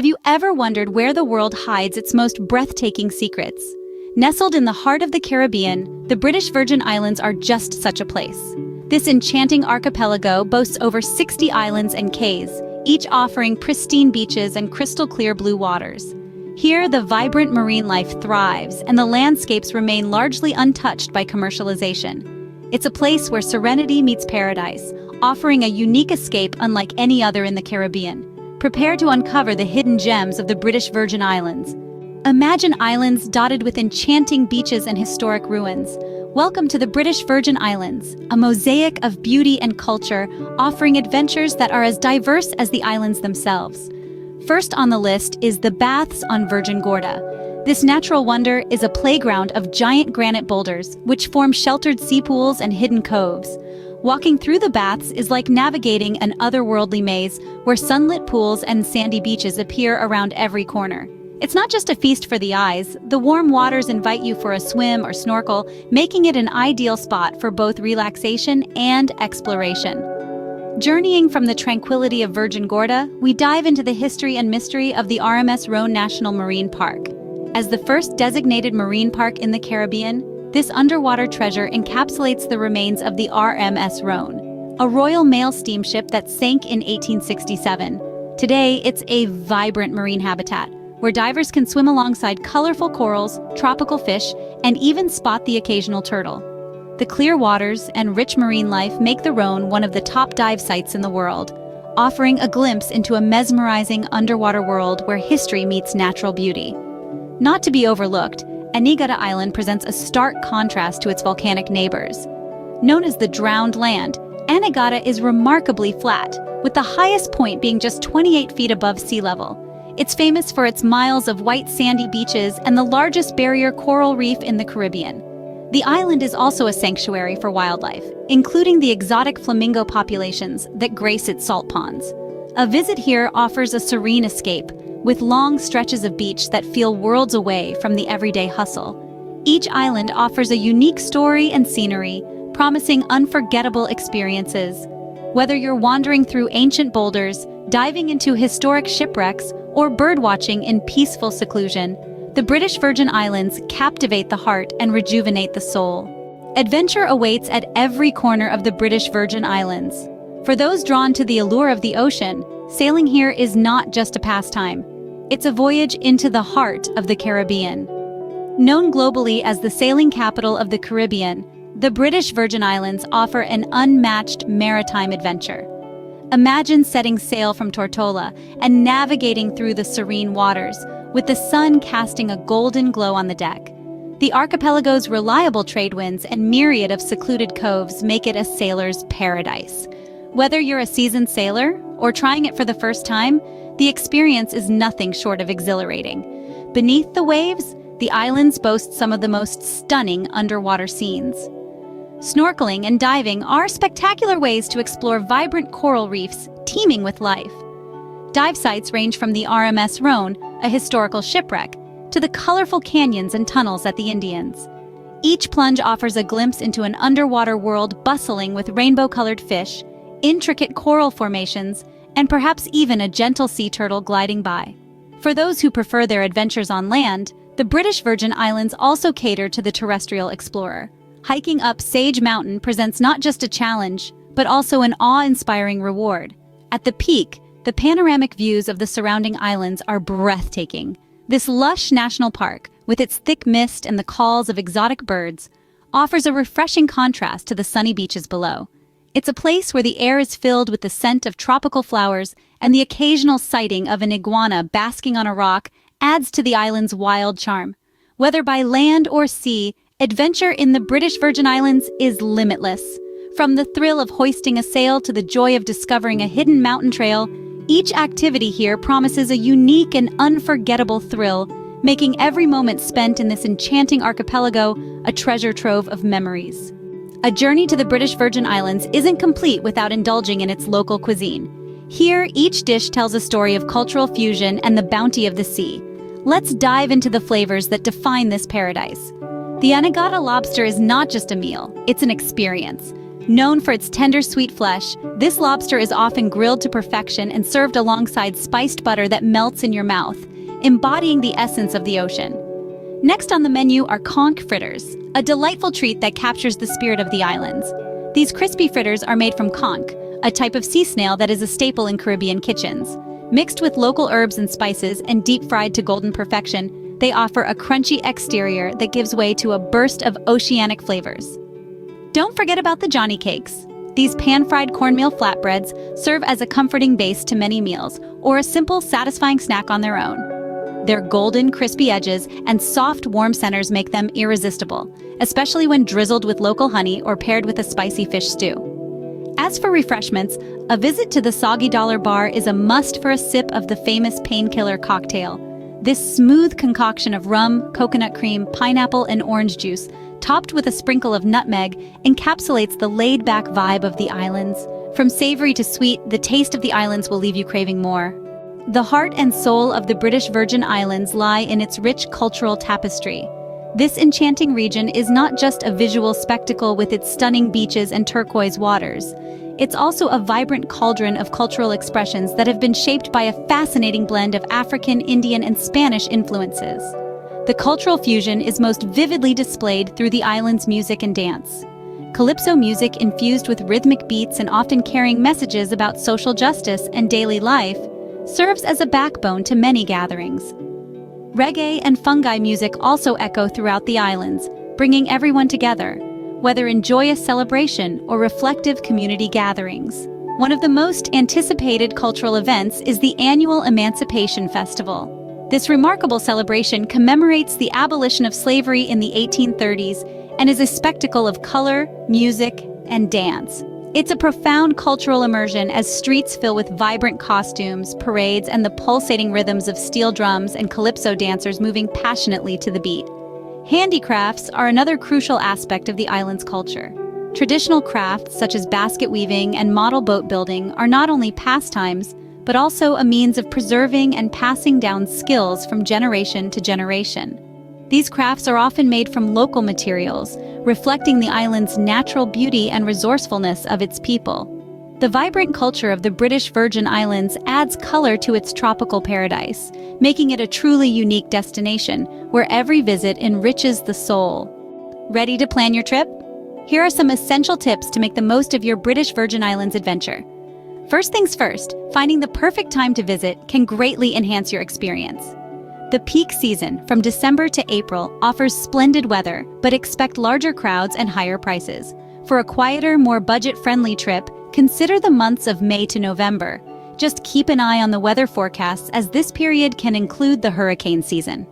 Have you ever wondered where the world hides its most breathtaking secrets? Nestled in the heart of the Caribbean, the British Virgin Islands are just such a place. This enchanting archipelago boasts over 60 islands and cays, each offering pristine beaches and crystal-clear blue waters. Here, the vibrant marine life thrives, and the landscapes remain largely untouched by commercialization. It's a place where serenity meets paradise, offering a unique escape unlike any other in the Caribbean. Prepare to uncover the hidden gems of the British Virgin Islands. Imagine islands dotted with enchanting beaches and historic ruins. Welcome to the British Virgin Islands, a mosaic of beauty and culture, offering adventures that are as diverse as the islands themselves. First on the list is the Baths on Virgin Gorda. This natural wonder is a playground of giant granite boulders, which form sheltered sea pools and hidden coves. Walking through the baths is like navigating an otherworldly maze where sunlit pools and sandy beaches appear around every corner. It's not just a feast for the eyes. The warm waters invite you for a swim or snorkel, making it an ideal spot for both relaxation and exploration. Journeying from the tranquility of Virgin Gorda, we dive into the history and mystery of the RMS Rhone National Marine Park. As the first designated marine park in the Caribbean, this underwater treasure encapsulates the remains of the RMS Rhone, a Royal Mail steamship that sank in 1867. Today, it's a vibrant marine habitat, where divers can swim alongside colorful corals, tropical fish, and even spot the occasional turtle. The clear waters and rich marine life make the Rhone one of the top dive sites in the world, offering a glimpse into a mesmerizing underwater world where history meets natural beauty. Not to be overlooked, Anegada Island presents a stark contrast to its volcanic neighbors. Known as the Drowned Land, Anegada is remarkably flat, with the highest point being just 28 feet above sea level. It's famous for its miles of white sandy beaches and the largest barrier coral reef in the Caribbean. The island is also a sanctuary for wildlife, including the exotic flamingo populations that grace its salt ponds. A visit here offers a serene escape, with long stretches of beach that feel worlds away from the everyday hustle. Each island offers a unique story and scenery, promising unforgettable experiences. Whether you're wandering through ancient boulders, diving into historic shipwrecks, or birdwatching in peaceful seclusion, the British Virgin Islands captivate the heart and rejuvenate the soul. Adventure awaits at every corner of the British Virgin Islands. For those drawn to the allure of the ocean, sailing here is not just a pastime. It's a voyage into the heart of the Caribbean. Known globally as the sailing capital of the Caribbean, the British Virgin Islands offer an unmatched maritime adventure. Imagine setting sail from Tortola and navigating through the serene waters, with the sun casting a golden glow on the deck. The archipelago's reliable trade winds and myriad of secluded coves make it a sailor's paradise. Whether you're a seasoned sailor or trying it for the first time, the experience is nothing short of exhilarating. Beneath the waves, the islands boast some of the most stunning underwater scenes. Snorkeling and diving are spectacular ways to explore vibrant coral reefs teeming with life. Dive sites range from the RMS Rhone, a historical shipwreck, to the colorful canyons and tunnels at the Indians. Each plunge offers a glimpse into an underwater world bustling with rainbow-colored fish, intricate coral formations, and perhaps even a gentle sea turtle gliding by. For those who prefer their adventures on land, the British Virgin Islands also cater to the terrestrial explorer. Hiking up Sage Mountain presents not just a challenge, but also an awe-inspiring reward. At the peak, the panoramic views of the surrounding islands are breathtaking. This lush national park, with its thick mist and the calls of exotic birds, offers a refreshing contrast to the sunny beaches below. It's a place where the air is filled with the scent of tropical flowers, and the occasional sighting of an iguana basking on a rock adds to the island's wild charm. Whether by land or sea, adventure in the British Virgin Islands is limitless. From the thrill of hoisting a sail to the joy of discovering a hidden mountain trail, each activity here promises a unique and unforgettable thrill, making every moment spent in this enchanting archipelago a treasure trove of memories. A journey to the British Virgin Islands isn't complete without indulging in its local cuisine. Here, each dish tells a story of cultural fusion and the bounty of the sea. Let's dive into the flavors that define this paradise. The Anegada lobster is not just a meal, it's an experience. Known for its tender, sweet flesh, this lobster is often grilled to perfection and served alongside spiced butter that melts in your mouth, embodying the essence of the ocean. Next on the menu are conch fritters, a delightful treat that captures the spirit of the islands. These crispy fritters are made from conch, a type of sea snail that is a staple in Caribbean kitchens. Mixed with local herbs and spices and deep-fried to golden perfection, they offer a crunchy exterior that gives way to a burst of oceanic flavors. Don't forget about the Johnny cakes. These pan-fried cornmeal flatbreads serve as a comforting base to many meals, or a simple, satisfying snack on their own. Their golden, crispy edges and soft, warm centers make them irresistible, especially when drizzled with local honey or paired with a spicy fish stew. As for refreshments, a visit to the Soggy Dollar Bar is a must for a sip of the famous painkiller cocktail. This smooth concoction of rum, coconut cream, pineapple, and orange juice, topped with a sprinkle of nutmeg, encapsulates the laid-back vibe of the islands. From savory to sweet, the taste of the islands will leave you craving more. The heart and soul of the British Virgin Islands lie in its rich cultural tapestry. This enchanting region is not just a visual spectacle with its stunning beaches and turquoise waters. It's also a vibrant cauldron of cultural expressions that have been shaped by a fascinating blend of African, Indian, and Spanish influences. The cultural fusion is most vividly displayed through the island's music and dance. Calypso music infused with rhythmic beats and often carrying messages about social justice and daily life serves as a backbone to many gatherings. Reggae and fungi music also echo throughout the islands, bringing everyone together, whether in joyous celebration or reflective community gatherings. One of the most anticipated cultural events is the annual Emancipation Festival. This remarkable celebration commemorates the abolition of slavery in the 1830s and is a spectacle of color, music, and dance. It's a profound cultural immersion as streets fill with vibrant costumes, parades, and the pulsating rhythms of steel drums and calypso dancers moving passionately to the beat. Handicrafts are another crucial aspect of the island's culture. Traditional crafts such as basket weaving and model boat building are not only pastimes, but also a means of preserving and passing down skills from generation to generation. These crafts are often made from local materials, reflecting the island's natural beauty and resourcefulness of its people. The vibrant culture of the British Virgin Islands adds color to its tropical paradise, making it a truly unique destination where every visit enriches the soul. Ready to plan your trip? Here are some essential tips to make the most of your British Virgin Islands adventure. First things first, finding the perfect time to visit can greatly enhance your experience. The peak season, from December to April, offers splendid weather, but expect larger crowds and higher prices. For a quieter, more budget-friendly trip, consider the months of May to November. Just keep an eye on the weather forecasts, as this period can include the hurricane season.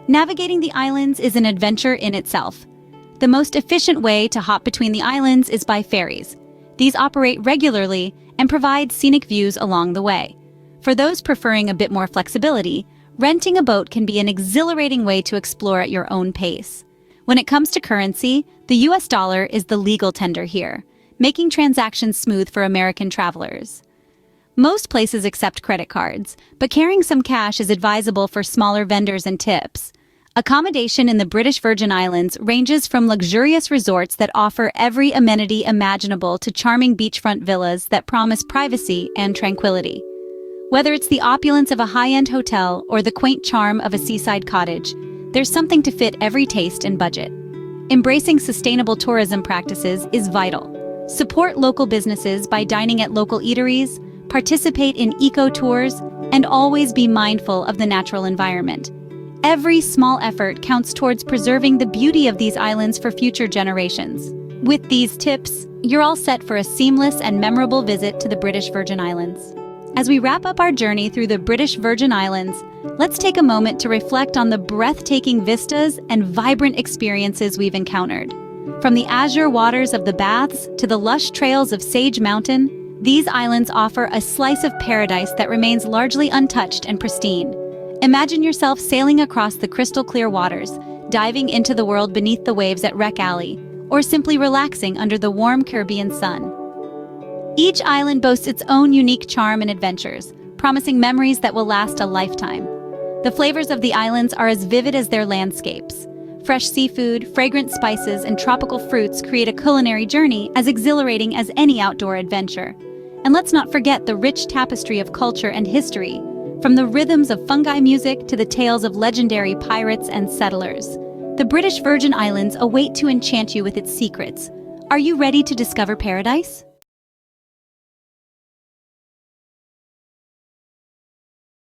Navigating the islands is an adventure in itself. The most efficient way to hop between the islands is by ferries. These operate regularly and provide scenic views along the way. For those preferring a bit more flexibility, renting a boat can be an exhilarating way to explore at your own pace. When it comes to currency, the US dollar is the legal tender here, making transactions smooth for American travelers. Most places accept credit cards, but carrying some cash is advisable for smaller vendors and tips. Accommodation in the British Virgin Islands ranges from luxurious resorts that offer every amenity imaginable to charming beachfront villas that promise privacy and tranquility. Whether it's the opulence of a high-end hotel or the quaint charm of a seaside cottage, there's something to fit every taste and budget. Embracing sustainable tourism practices is vital. Support local businesses by dining at local eateries, participate in eco-tours, and always be mindful of the natural environment. Every small effort counts towards preserving the beauty of these islands for future generations. With these tips, you're all set for a seamless and memorable visit to the British Virgin Islands. As we wrap up our journey through the British Virgin Islands, let's take a moment to reflect on the breathtaking vistas and vibrant experiences we've encountered. From the azure waters of the Baths to the lush trails of Sage Mountain, these islands offer a slice of paradise that remains largely untouched and pristine. Imagine yourself sailing across the crystal-clear waters, diving into the world beneath the waves at Wreck Alley, or simply relaxing under the warm Caribbean sun. Each island boasts its own unique charm and adventures, promising memories that will last a lifetime. The flavors of the islands are as vivid as their landscapes. Fresh seafood, fragrant spices, and tropical fruits create a culinary journey as exhilarating as any outdoor adventure. And let's not forget the rich tapestry of culture and history, from the rhythms of fungi music to the tales of legendary pirates and settlers. The British Virgin Islands await to enchant you with its secrets. Are you ready to discover paradise?